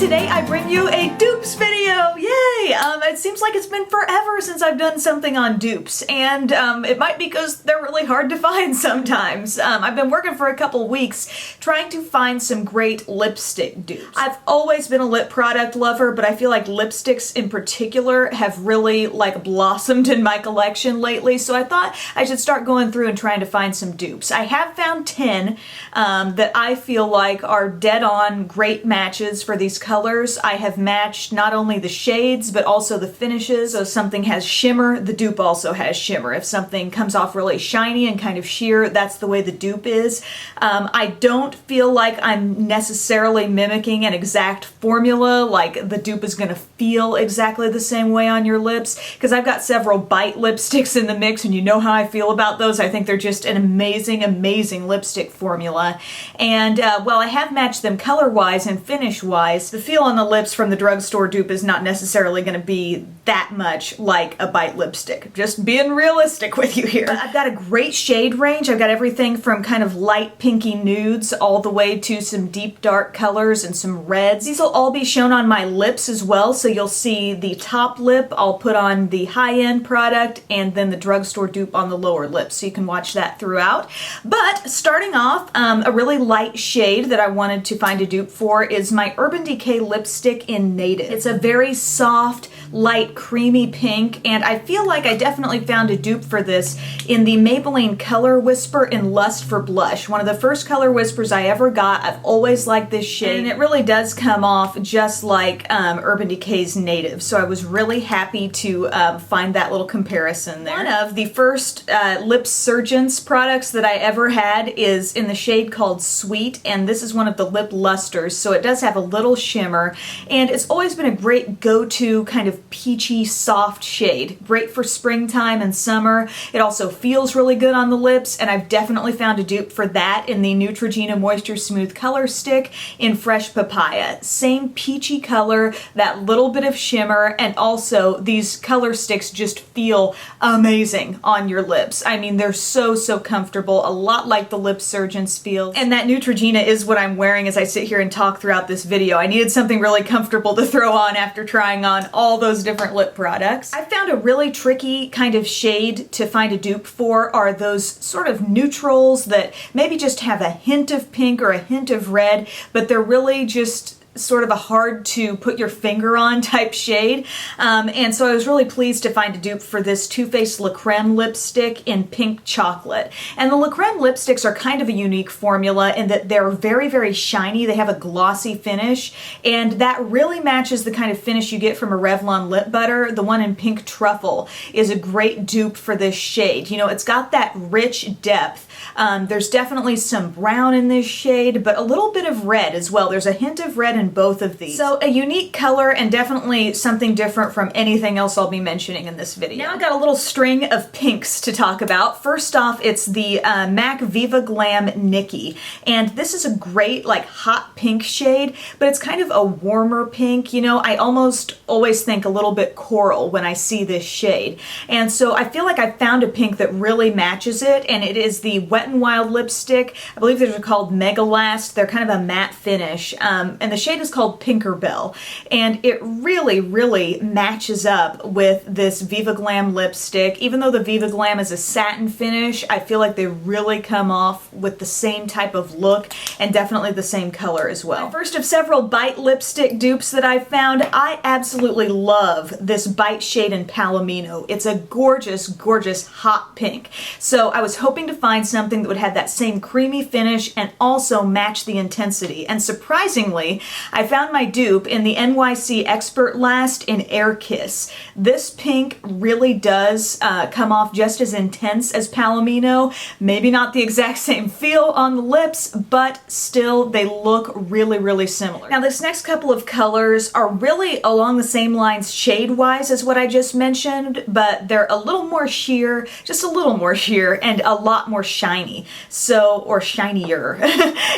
today I bring you a dupes video! Yay! It seems like it's been forever since I've done something on dupes, and it might be because they're really hard to find sometimes. I've been working for a couple weeks trying to find some great lipstick dupes. I've always been a lip product lover, but I feel like lipsticks in particular have really blossomed in my collection lately, so I thought I should start going through and trying to find some dupes. I have found 10 that I feel like are dead on great matches for these colors. I have matched not only the shades but also the finishes. So if something has shimmer, the dupe also has shimmer. If something comes off really shiny and kind of sheer, that's the way the dupe is. I don't feel like I'm necessarily mimicking an exact formula, like the dupe is gonna feel exactly the same way on your lips, because I've got several Bite lipsticks in the mix and you know how I feel about those. I think they're just an amazing, amazing lipstick formula. And while I have matched them color-wise and finish-wise, the feel on the lips from the drugstore dupe is not necessarily going to be that much like a Bite lipstick. Just being realistic with you here. I've got a great shade range. I've got everything from kind of light pinky nudes all the way to some deep dark colors and some reds. These will all be shown on my lips as well, so you'll see the top lip I'll put on the high-end product and then the drugstore dupe on the lower lip, so you can watch that throughout. But starting off, a really light shade that I wanted to find a dupe for is my Urban Decay lipstick in Native. It's a very soft, light, creamy pink, and I feel like I definitely found a dupe for this in the Maybelline Color Whisper in Lust for Blush. One of the first color whispers I ever got. I've always liked this shade, and it really does come off just like Urban Decay's Native, so I was really happy to find that little comparison there. One of the first lip surgeons products that I ever had is in the shade called Sweet, and this is one of the lip lusters, so it does have a little shimmer, and it's always been a great go-to kind of peachy soft shade. Great for springtime and summer. It also feels really good on the lips, and I've definitely found a dupe for that in the Neutrogena Moisture Smooth Color Stick in Fresh Papaya. Same peachy color, that little bit of shimmer, and also these color sticks just feel amazing on your lips. I mean, they're so comfortable, a lot like the Lip Surgeons feel. And that Neutrogena is what I'm wearing as I sit here and talk throughout this video. I needed something really comfortable to throw on after trying on all those different lip products. I found a really tricky kind of shade to find a dupe for are those sort of neutrals that maybe just have a hint of pink or a hint of red, but they're really just sort of a hard to put your finger on type shade. And so I was really pleased to find a dupe for this Too Faced La Creme lipstick in Pink Chocolate. And the La Creme lipsticks are kind of a unique formula in that they're very shiny. They have a glossy finish, and that really matches the kind of finish you get from a Revlon lip butter. The one in Pink Truffle is a great dupe for this shade. You know, it's got that rich depth. There's definitely some brown in this shade, but a little bit of red as well. There's a hint of red in both of these. So a unique color and definitely something different from anything else I'll be mentioning in this video. Now I've got a little string of pinks to talk about. First off, it's the MAC Viva Glam Nicki, and this is a great hot pink shade, but it's kind of a warmer pink. You know, I almost always think a little bit coral when I see this shade, and so I feel like I found a pink that really matches it, and it is the Wet n Wild lipstick. I believe these are called Mega Last. They're kind of a matte finish, and the shade is called Pinkerbell, and it really matches up with this Viva Glam lipstick. Even though the Viva Glam is a satin finish, I feel like they really come off with the same type of look and definitely the same color as well. First of several Bite lipstick dupes that I've found, I absolutely love this Bite shade in Palomino. It's a gorgeous hot pink. So I was hoping to find something that would have that same creamy finish and also match the intensity, and surprisingly I found my dupe in the NYC Expert Last in Air Kiss. This pink really does come off just as intense as Palomino. Maybe not the exact same feel on the lips, but still they look really similar. Now this next couple of colors are really along the same lines shade-wise as what I just mentioned, but they're a little more sheer, just a little more sheer, and a lot more shiny. So, or shinier.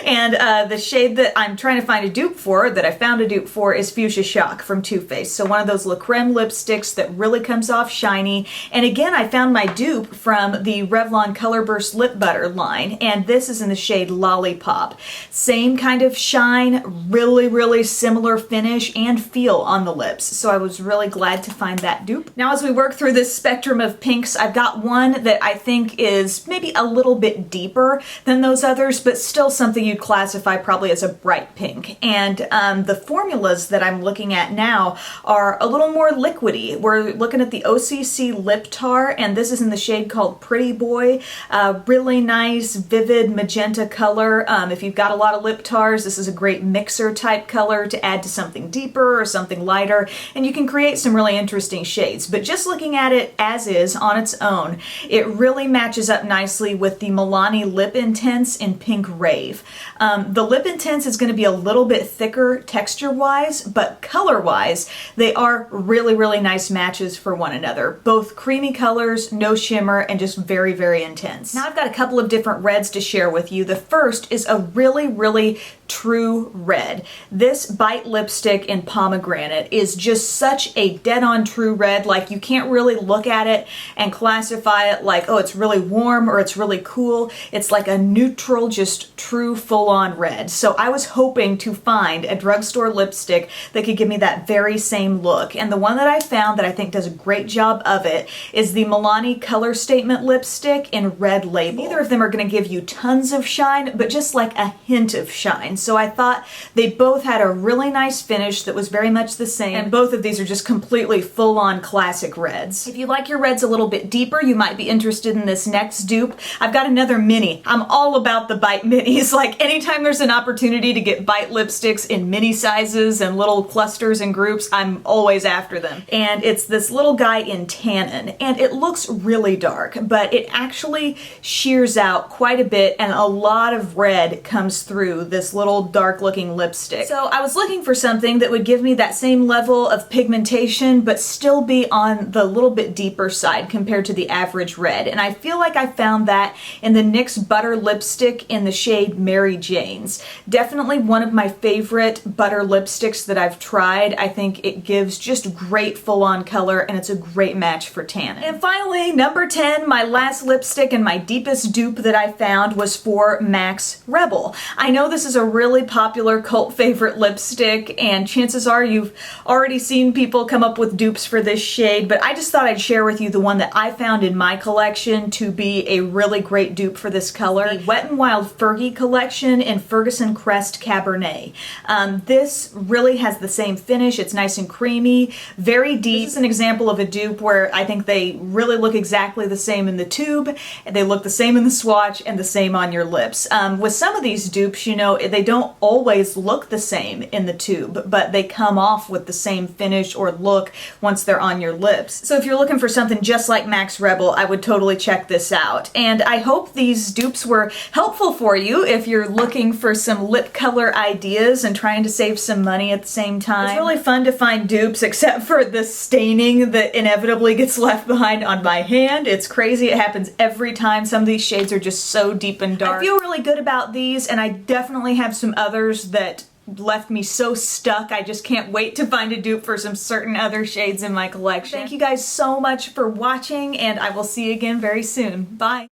And the shade that I'm trying to find a dupe for for, that I found a dupe for, is Fuchsia Shock from Too Faced. So one of those Creme lipsticks that really comes off shiny. And again, I found my dupe from the Revlon Color Burst Lip Butter line, and this is in the shade Lollipop. Same kind of shine, really, really similar finish and feel on the lips. So I was really glad to find that dupe. Now as we work through this spectrum of pinks, I've got one that I think is maybe a little bit deeper than those others, but still something you'd classify probably as a bright pink. And the formulas that I'm looking at now are a little more liquidy. We're looking at the OCC Lip Tar, and this is in the shade called Pretty Boy. Really nice, vivid magenta color. If you've got a lot of lip tars, this is a great mixer type color to add to something deeper or something lighter, and you can create some really interesting shades. But just looking at it as is on its own, it really matches up nicely with the Milani Lip Intense in Pink Rave. The Lip Intense is going to be a little bit thicker texture-wise, but color-wise, they are really, really nice matches for one another. Both creamy colors, no shimmer, and just very, very intense. Now I've got a couple of different reds to share with you. The first is a really, really true red. This Bite lipstick in Pomegranate is just such a dead-on true red. Like, you can't really look at it and classify it like, oh, it's really warm or it's really cool. It's like a neutral, just true full-on red. So I was hoping to find a drugstore lipstick that could give me that very same look. And the one that I found that I think does a great job of it is the Milani Color Statement lipstick in Red Label. Neither of them are going to give you tons of shine, but just like a hint of shine. So I thought they both had a really nice finish that was very much the same, and both of these are just completely full-on classic reds. If you like your reds a little bit deeper, you might be interested in this next dupe. I've got another mini. I'm all about the Bite minis. Like, anytime there's an opportunity to get Bite lipsticks in mini sizes and little clusters and groups, I'm always after them. And it's this little guy in Tannin, and it looks really dark, but it actually shears out quite a bit, and a lot of red comes through this little dark looking lipstick. So I was looking for something that would give me that same level of pigmentation but still be on the little bit deeper side compared to the average red, and I feel like I found that in the NYX Butter lipstick in the shade Mary Jane's. Definitely one of my favorite butter lipsticks that I've tried. I think it gives just great full-on color, and it's a great match for Tannin. And finally, number 10, my last lipstick and my deepest dupe that I found was for MAC's Rebel. I know this is a really popular cult favorite lipstick, and chances are you've already seen people come up with dupes for this shade, but I just thought I'd share with you the one that I found in my collection to be a really great dupe for this color. The Wet n Wild Fergie collection in Ferguson Crest Cabernet. This really has the same finish. It's nice and creamy, very deep. This is an example of a dupe where I think they really look exactly the same in the tube, they look the same in the swatch, and the same on your lips. With some of these dupes, you know, they don't always look the same in the tube, but they come off with the same finish or look once they're on your lips. So if you're looking for something just like MAC's Rebel, I would totally check this out. And I hope these dupes were helpful for you if you're looking for some lip color ideas and trying to save some money at the same time. It's really fun to find dupes, except for the staining that inevitably gets left behind on my hand. It's crazy. It happens every time. Some of these shades are just so deep and dark. I feel really good about these, and I definitely have some others that left me so stuck. I just can't wait to find a dupe for some certain other shades in my collection. Thank you guys so much for watching, and I will see you again very soon. Bye!